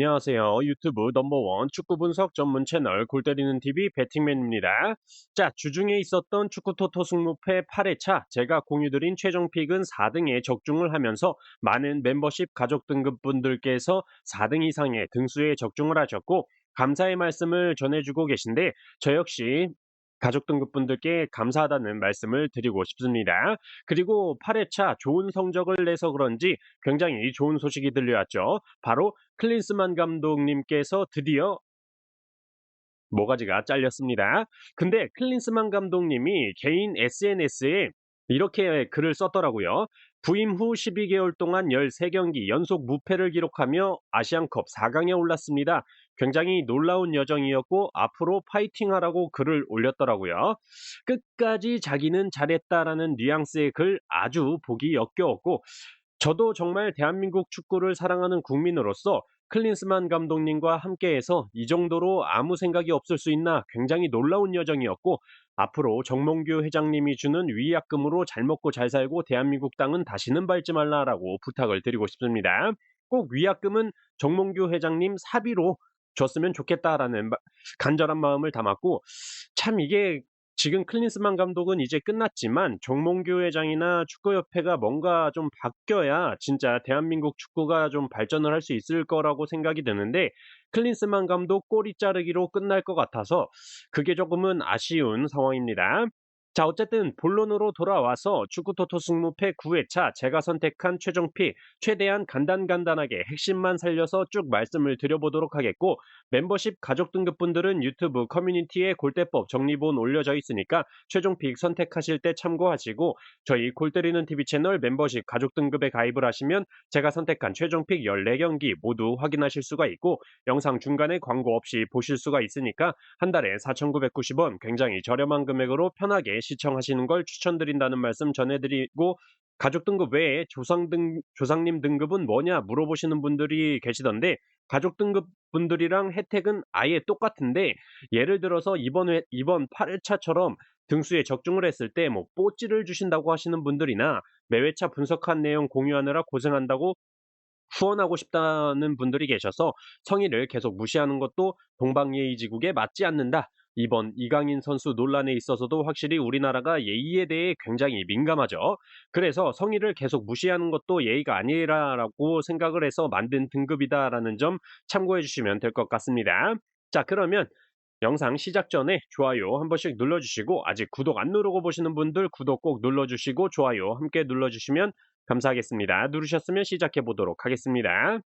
안녕하세요. 유튜브 넘버원 축구 분석 전문 채널 골 때리는 TV 배팅맨입니다. 자, 주중에 있었던 축구 토토 승무패 8회차 제가 공유드린 최종 픽은 4등에 적중을 하면서 많은 멤버십 가족 등급 분들께서 4등 이상의 등수에 적중을 하셨고 감사의 말씀을 전해주고 계신데 저 역시 가족 등급 분들께 감사하다는 말씀을 드리고 싶습니다. 그리고 8회차 좋은 성적을 내서 그런지 굉장히 좋은 소식이 들려왔죠. 바로 클린스만 감독님께서 드디어 모가지가 잘렸습니다. 근데 클린스만 감독님이 개인 SNS에 이렇게 글을 썼더라고요. 부임 후 12개월 동안 13경기 연속 무패를 기록하며 아시안컵 4강에 올랐습니다. 굉장히 놀라운 여정이었고 앞으로 파이팅하라고 글을 올렸더라고요. 끝까지 자기는 잘했다라는 뉘앙스의 글 아주 보기 역겨웠고 저도 정말 대한민국 축구를 사랑하는 국민으로서 클린스만 감독님과 함께해서 이 정도로 아무 생각이 없을 수 있나 굉장히 놀라운 여정이었고 앞으로 정몽규 회장님이 주는 위약금으로 잘 먹고 잘 살고 대한민국 땅은 다시는 밟지 말라라고 부탁을 드리고 싶습니다. 꼭 위약금은 정몽규 회장님 사비로 줬으면 좋겠다라는 간절한 마음을 담았고 참 이게 지금 클린스만 감독은 이제 끝났지만 정몽규 회장이나 축구협회가 뭔가 좀 바뀌어야 진짜 대한민국 축구가 좀 발전을 할 수 있을 거라고 생각이 드는데 클린스만 감독 꼬리 자르기로 끝날 것 같아서 그게 조금은 아쉬운 상황입니다. 자, 어쨌든 본론으로 돌아와서 축구 토토 승무패 9회차 제가 선택한 최종 픽 최대한 간단간단하게 핵심만 살려서 쭉 말씀을 드려보도록 하겠고 멤버십 가족 등급분들은 유튜브 커뮤니티에 골대법 정리본 올려져 있으니까 최종 픽 선택하실 때 참고하시고 저희 골 때리는 TV 채널 멤버십 가족 등급에 가입을 하시면 제가 선택한 최종 픽 14경기 모두 확인하실 수가 있고 영상 중간에 광고 없이 보실 수가 있으니까 한 달에 4,990원 굉장히 저렴한 금액으로 편하게 시청하시는 걸 추천드린다는 말씀 전해드리고 가족 등급 외에 조상님 등급은 뭐냐 물어보시는 분들이 계시던데 가족 등급 분들이랑 혜택은 아예 똑같은데 예를 들어서 이번 8회차처럼 등수에 적중을 했을 때 뭐 뽀찌를 주신다고 하시는 분들이나 매회차 분석한 내용 공유하느라 고생한다고 후원하고 싶다는 분들이 계셔서 성의를 계속 무시하는 것도 동방예의지국에 맞지 않는다. 이번 이강인 선수 논란에 있어서도 확실히 우리나라가 예의에 대해 굉장히 민감하죠. 그래서 성의를 계속 무시하는 것도 예의가 아니라고 생각을 해서 만든 등급이다라는 점 참고해 주시면 될 것 같습니다. 자, 그러면 영상 시작 전에 좋아요 한 번씩 눌러주시고 아직 구독 안 누르고 보시는 분들 구독 꼭 눌러주시고 좋아요 함께 눌러주시면 감사하겠습니다. 누르셨으면 시작해 보도록 하겠습니다.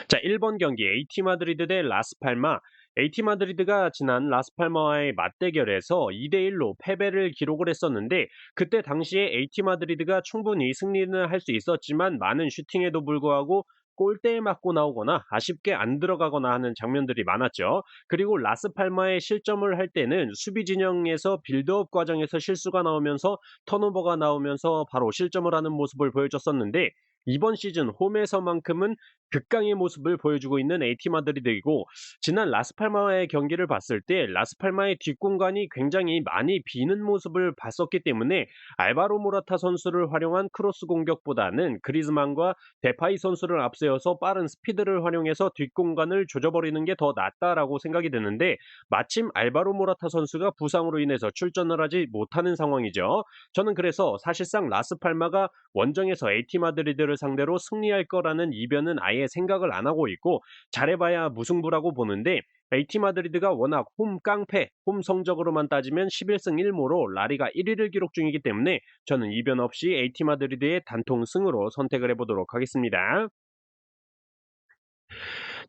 자, 1번 경기 AT 마드리드 대 라스팔마. AT 마드리드가 지난 라스팔마와의 맞대결에서 2대1로 패배를 기록을 했었는데 그때 당시에 AT 마드리드가 충분히 승리는 할 수 있었지만 많은 슈팅에도 불구하고 골대에 맞고 나오거나 아쉽게 안 들어가거나 하는 장면들이 많았죠. 그리고 라스팔마의 실점을 할 때는 수비 진영에서 빌드업 과정에서 실수가 나오면서 턴오버가 나오면서 바로 실점을 하는 모습을 보여줬었는데 이번 시즌 홈에서만큼은 극강의 모습을 보여주고 있는 AT 마드리드이고 지난 라스팔마와의 경기를 봤을 때 라스팔마의 뒷공간이 굉장히 많이 비는 모습을 봤었기 때문에 알바로 모라타 선수를 활용한 크로스 공격보다는 그리즈만과 데파이 선수를 앞세워서 빠른 스피드를 활용해서 뒷공간을 조져버리는 게 더 낫다라고 생각이 드는데 마침 알바로 모라타 선수가 부상으로 인해서 출전을 하지 못하는 상황이죠. 저는 그래서 사실상 라스팔마가 원정에서 AT 마드리드를 상대로 승리할 거라는 이변은 아예 생각을 안 하고 있고 잘해봐야 무승부라고 보는데 AT 마드리드가 워낙 홈 깡패, 홈 성적으로만 따지면 11승 1무로 라리가 1위를 기록 중이기 때문에 저는 이변 없이 AT 마드리드의 단통 승으로 선택을 해보도록 하겠습니다.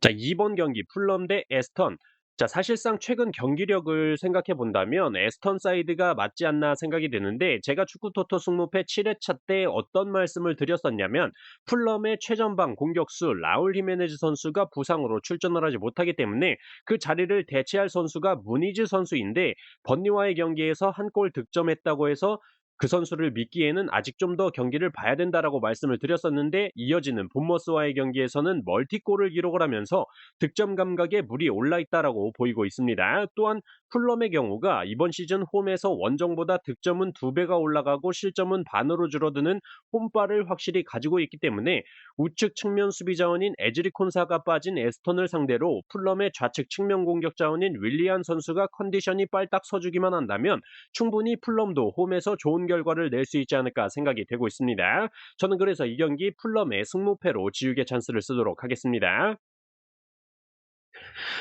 자, 2번 경기 풀럼 대 에스턴. 자, 사실상 최근 경기력을 생각해 본다면 에스턴 사이드가 맞지 않나 생각이 드는데 제가 축구 토토 승무패 7회차 때 어떤 말씀을 드렸었냐면 풀럼의 최전방 공격수 라울 히메네즈 선수가 부상으로 출전을 하지 못하기 때문에 그 자리를 대체할 선수가 무니즈 선수인데 번니와의 경기에서 한 골 득점했다고 해서 그 선수를 믿기에는 아직 좀 더 경기를 봐야 된다라고 말씀을 드렸었는데 이어지는 본머스와의 경기에서는 멀티골을 기록을 하면서 득점 감각에 물이 올라 있다라고 보이고 있습니다. 또한 풀럼의 경우가 이번 시즌 홈에서 원정보다 득점은 2배가 올라가고 실점은 반으로 줄어드는 홈발을 확실히 가지고 있기 때문에 우측 측면 수비 자원인 에즈리 콘사가 빠진 에스턴을 상대로 풀럼의 좌측 측면 공격 자원인 윌리안 선수가 컨디션이 빨딱 서주기만 한다면 충분히 풀럼도 홈에서 좋은 결과를 낼 수 있지 않을까 생각이 되고 있습니다. 저는 그래서 이 경기 풀럼의 승무패로 지우개 찬스를 쓰도록 하겠습니다.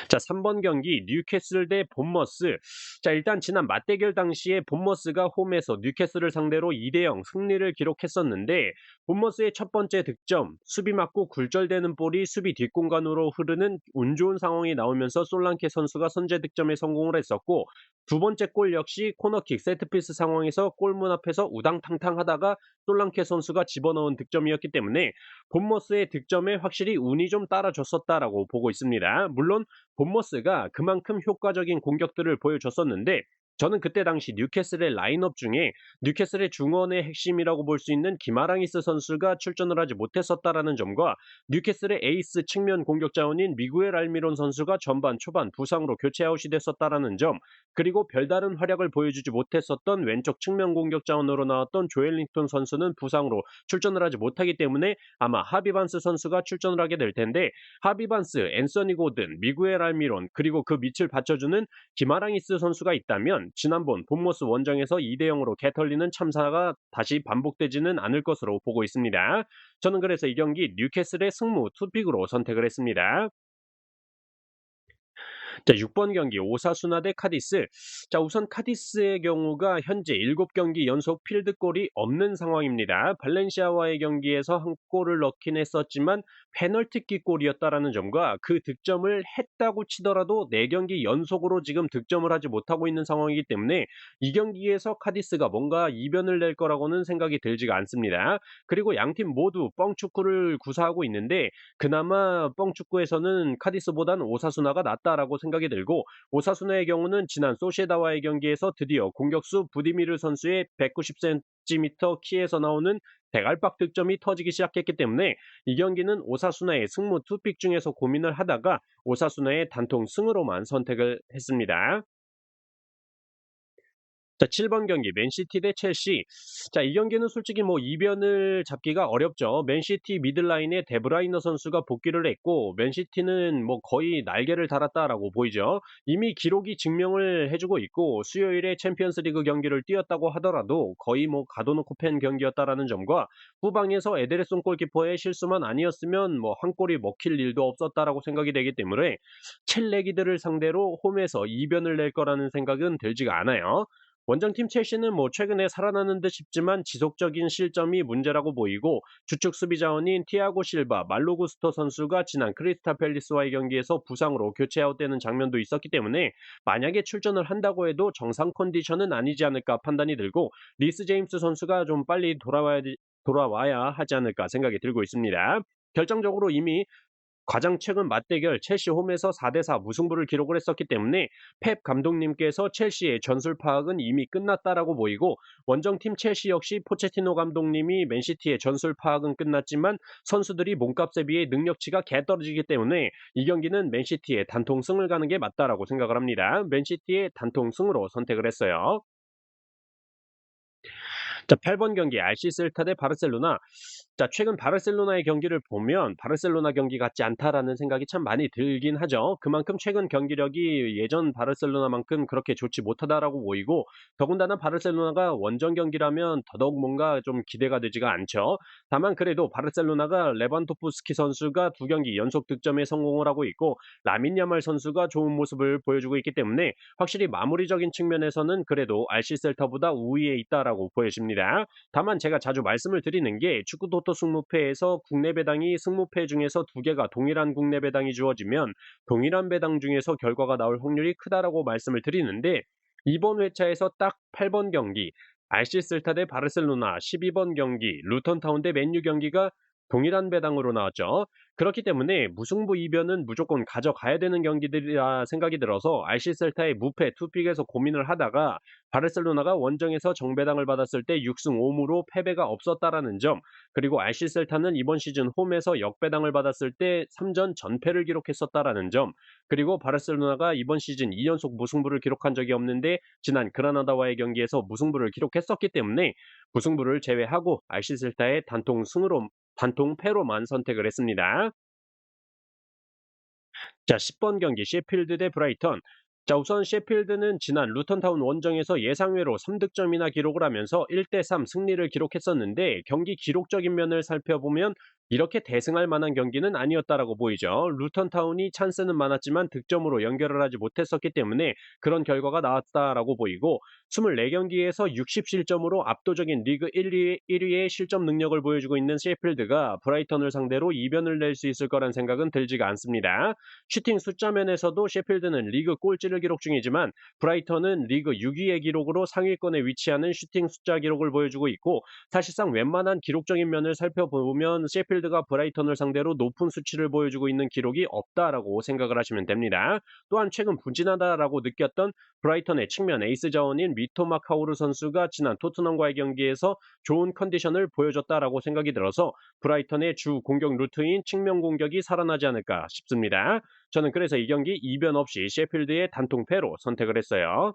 자, 3번 경기 뉴캐슬 대 본머스. 자, 일단 지난 맞대결 당시에 본머스가 홈에서 뉴캐슬을 상대로 2대 0 승리를 기록했었는데 본머스의 첫 번째 득점, 수비 맞고 굴절되는 볼이 수비 뒷공간으로 흐르는 운 좋은 상황이 나오면서 솔랑케 선수가 선제 득점에 성공을 했었고 두 번째 골 역시 코너킥 세트피스 상황에서 골문 앞에서 우당탕탕 하다가 솔랑케 선수가 집어넣은 득점이었기 때문에 본머스의 득점에 확실히 운이 좀 따라줬었다라고 보고 있습니다. 물론 본머스가 그만큼 효과적인 공격들을 보여줬었는데 저는 그때 당시 뉴캐슬의 라인업 중에 뉴캐슬의 중원의 핵심이라고 볼 수 있는 기마랑이스 선수가 출전을 하지 못했었다라는 점과 뉴캐슬의 에이스 측면 공격 자원인 미구엘 알미론 선수가 전반 초반 부상으로 교체 아웃이 됐었다라는 점 그리고 별다른 활약을 보여주지 못했었던 왼쪽 측면 공격 자원으로 나왔던 조엘링턴 선수는 부상으로 출전을 하지 못하기 때문에 아마 하비반스 선수가 출전을 하게 될 텐데 하비반스, 앤서니 고든, 미구엘 알미론 그리고 그 밑을 받쳐주는 기마랑이스 선수가 있다면 지난번 본머스 원정에서 2대 0으로 개털리는 참사가 다시 반복되지는 않을 것으로 보고 있습니다. 저는 그래서 이 경기 뉴캐슬의 승무 투픽으로 선택을 했습니다. 자, 6번 경기 오사수나 대 카디스. 자, 우선 카디스의 경우가 현재 7경기 연속 필드골이 없는 상황입니다. 발렌시아와의 경기에서 한 골을 넣긴 했었지만 페널티킥 골이었다라는 점과 그 득점을 했다고 치더라도 4경기 연속으로 지금 득점을 하지 못하고 있는 상황이기 때문에 이 경기에서 카디스가 뭔가 이변을 낼 거라고는 생각이 들지가 않습니다. 그리고 양팀 모두 뻥축구를 구사하고 있는데 그나마 뻥축구에서는 카디스보단 오사수나가 낫다라고 생각이 들고 오사수나의 경우는 지난 소시에다와의 경기에서 드디어 공격수 부디미르 선수의 190cm 키에서 나오는 대갈박 득점이 터지기 시작했기 때문에 이 경기는 오사수나의 승무 투픽 중에서 고민을 하다가 오사수나의 단통 승으로만 선택을 했습니다. 자, 7번 경기 맨시티 대 첼시. 자, 이 경기는 솔직히 뭐 이변을 잡기가 어렵죠. 맨시티 미들라인에 데브라이너 선수가 복귀를 했고 맨시티는 뭐 거의 날개를 달았다라고 보이죠. 이미 기록이 증명을 해주고 있고 수요일에 챔피언스리그 경기를 뛰었다고 하더라도 거의 뭐 가둬놓고 팬 경기였다라는 점과 후방에서 에데르송 골키퍼의 실수만 아니었으면 뭐 한 골이 먹힐 일도 없었다라고 생각이 되기 때문에 첼레기들을 상대로 홈에서 이변을 낼 거라는 생각은 들지가 않아요. 원정팀 첼시는 뭐 최근에 살아나는 듯 싶지만 지속적인 실점이 문제라고 보이고 주축 수비 자원인 티아고 실바, 말로구스토 선수가 지난 크리스탈 팰리스와의 경기에서 부상으로 교체 아웃되는 장면도 있었기 때문에 만약에 출전을 한다고 해도 정상 컨디션은 아니지 않을까 판단이 들고 리스 제임스 선수가 좀 빨리 돌아와야 하지 않을까 생각이 들고 있습니다. 결정적으로 이미 가장 최근 맞대결 첼시 홈에서 4대4 무승부를 기록을 했었기 때문에 펩 감독님께서 첼시의 전술 파악은 이미 끝났다라고 보이고 원정팀 첼시 역시 포체티노 감독님이 맨시티의 전술 파악은 끝났지만 선수들이 몸값에 비해 능력치가 개 떨어지기 때문에 이 경기는 맨시티의 단통승을 가는 게 맞다라고 생각을 합니다. 맨시티의 단통승으로 선택을 했어요. 자, 8번 경기 RC 셀타 대 바르셀로나. 자, 최근 바르셀로나의 경기를 보면 '바르셀로나 경기 같지 않다.'라는 생각이 참 많이 들긴 하죠. 그만큼 최근 경기력이 예전 바르셀로나만큼 그렇게 좋지 못하다라고 보이고 더군다나 바르셀로나가 원정 경기라면 더더욱 뭔가 좀 기대가 되지가 않죠. 다만 그래도 바르셀로나가 레반도프스키 선수가 2경기 연속 득점에 성공을 하고 있고 라민 야말 선수가 좋은 모습을 보여주고 있기 때문에 확실히 마무리적인 측면에서는 그래도 RC 셀타보다 우위에 있다라고 보여집니다. 다만 제가 자주 말씀을 드리는 게 축구 토토 승무패에서 국내 배당이 승무패 중에서 2개가 동일한 국내 배당이 주어지면 동일한 배당 중에서 결과가 나올 확률이 크다라고 말씀을 드리는데 이번 회차에서 딱 8번 경기 RC 셀타 대 바르셀로나, 12번 경기 루턴 타운 대 맨유 경기가 동일한 배당으로 나왔죠. 그렇기 때문에 무승부 이변은 무조건 가져가야 되는 경기들이라 생각이 들어서 RC 셀타의 무패 투픽에서 고민을 하다가 바르셀로나가 원정에서 정배당을 받았을 때 6승 5무로 패배가 없었다라는 점, 그리고 RC 셀타는 이번 시즌 홈에서 역배당을 받았을 때 3전 전패를 기록했었다라는 점, 그리고 바르셀로나가 이번 시즌 2연속 무승부를 기록한 적이 없는데 지난 그라나다와의 경기에서 무승부를 기록했었기 때문에 무승부를 제외하고 RC 셀타의 단통 패로만 선택을 했습니다. 자, 10번 경기 셰필드 대 브라이턴. 자, 우선 셰필드는 지난 루턴타운 원정에서 예상외로 3득점이나 기록을 하면서 1대3 승리를 기록했었는데 경기 기록적인 면을 살펴보면 이렇게 대승할 만한 경기는 아니었다라고 보이죠. 루턴타운이 찬스는 많았지만 득점으로 연결을 하지 못했었기 때문에 그런 결과가 나왔다라고 보이고 24경기에서 60실점으로 압도적인 리그 1위의 실점 능력을 보여주고 있는 셰필드가 브라이턴을 상대로 이변을 낼 수 있을 거란 생각은 들지가 않습니다. 슈팅 숫자 면에서도 셰필드는 리그 꼴찌를 기록 중이지만 브라이턴은 리그 6위의 기록으로 상위권에 위치하는 슈팅 숫자 기록을 보여주고 있고 사실상 웬만한 기록적인 면을 살펴보면 셰필드가 브라이턴을 상대로 높은 수치를 보여주고 있는 기록이 없다라고 생각을 하시면 됩니다. 또한 최근 부진하다라고 느꼈던 브라이턴의 측면 에이스 자원인 미토마 카오르 선수가 지난 토트넘과의 경기에서 좋은 컨디션을 보여줬다라고 생각이 들어서 브라이턴의 주 공격 루트인 측면 공격이 살아나지 않을까 싶습니다. 저는 그래서 이 경기 이변 없이 셰필드의 단통패로 선택을 했어요.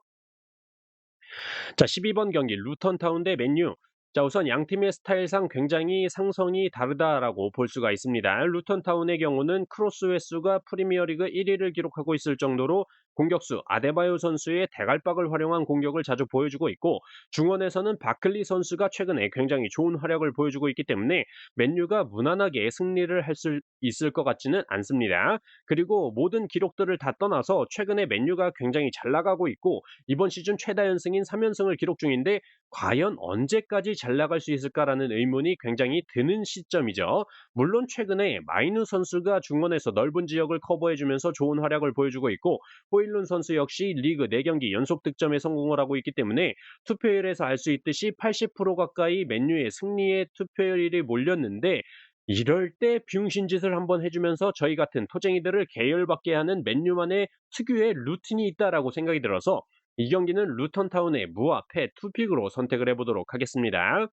자, 12번 경기 루턴타운 대 맨유. 자, 우선 양 팀의 스타일상 굉장히 상성이 다르다라고 볼 수가 있습니다. 루턴타운의 경우는 크로스 횟수가 프리미어리그 1위를 기록하고 있을 정도로 공격수 아데바요 선수의 대갈박을 활용한 공격을 자주 보여주고 있고 중원에서는 바클리 선수가 최근에 굉장히 좋은 활약을 보여주고 있기 때문에 맨유가 무난하게 승리를 할 수 있을 것 같지는 않습니다. 그리고 모든 기록들을 다 떠나서 최근에 맨유가 굉장히 잘 나가고 있고 이번 시즌 최다 연승인 3연승을 기록 중인데 과연 언제까지 잘 나갈 수 있을까라는 의문이 굉장히 드는 시점이죠. 물론 최근에 마이누 선수가 중원에서 넓은 지역을 커버해주면서 좋은 활약을 보여주고 있고 호일룬 선수 역시 리그 4경기 연속 득점에 성공을 하고 있기 때문에 투표율에서 알 수 있듯이 80% 가까이 맨유의 승리에 투표율이 몰렸는데 이럴 때 비용신짓을 한번 해주면서 저희 같은 토쟁이들을 계열받게 하는 맨유만의 특유의 루틴이 있다라고 생각이 들어서 이 경기는 루턴타운의 무와 패 투픽으로 선택을 해보도록 하겠습니다.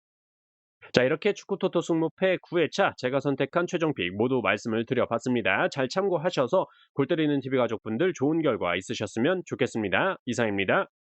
자, 이렇게 축구토토 승무패 9회차 제가 선택한 최종픽 모두 말씀을 드려봤습니다. 잘 참고하셔서 골 때리는 TV 가족분들 좋은 결과 있으셨으면 좋겠습니다. 이상입니다.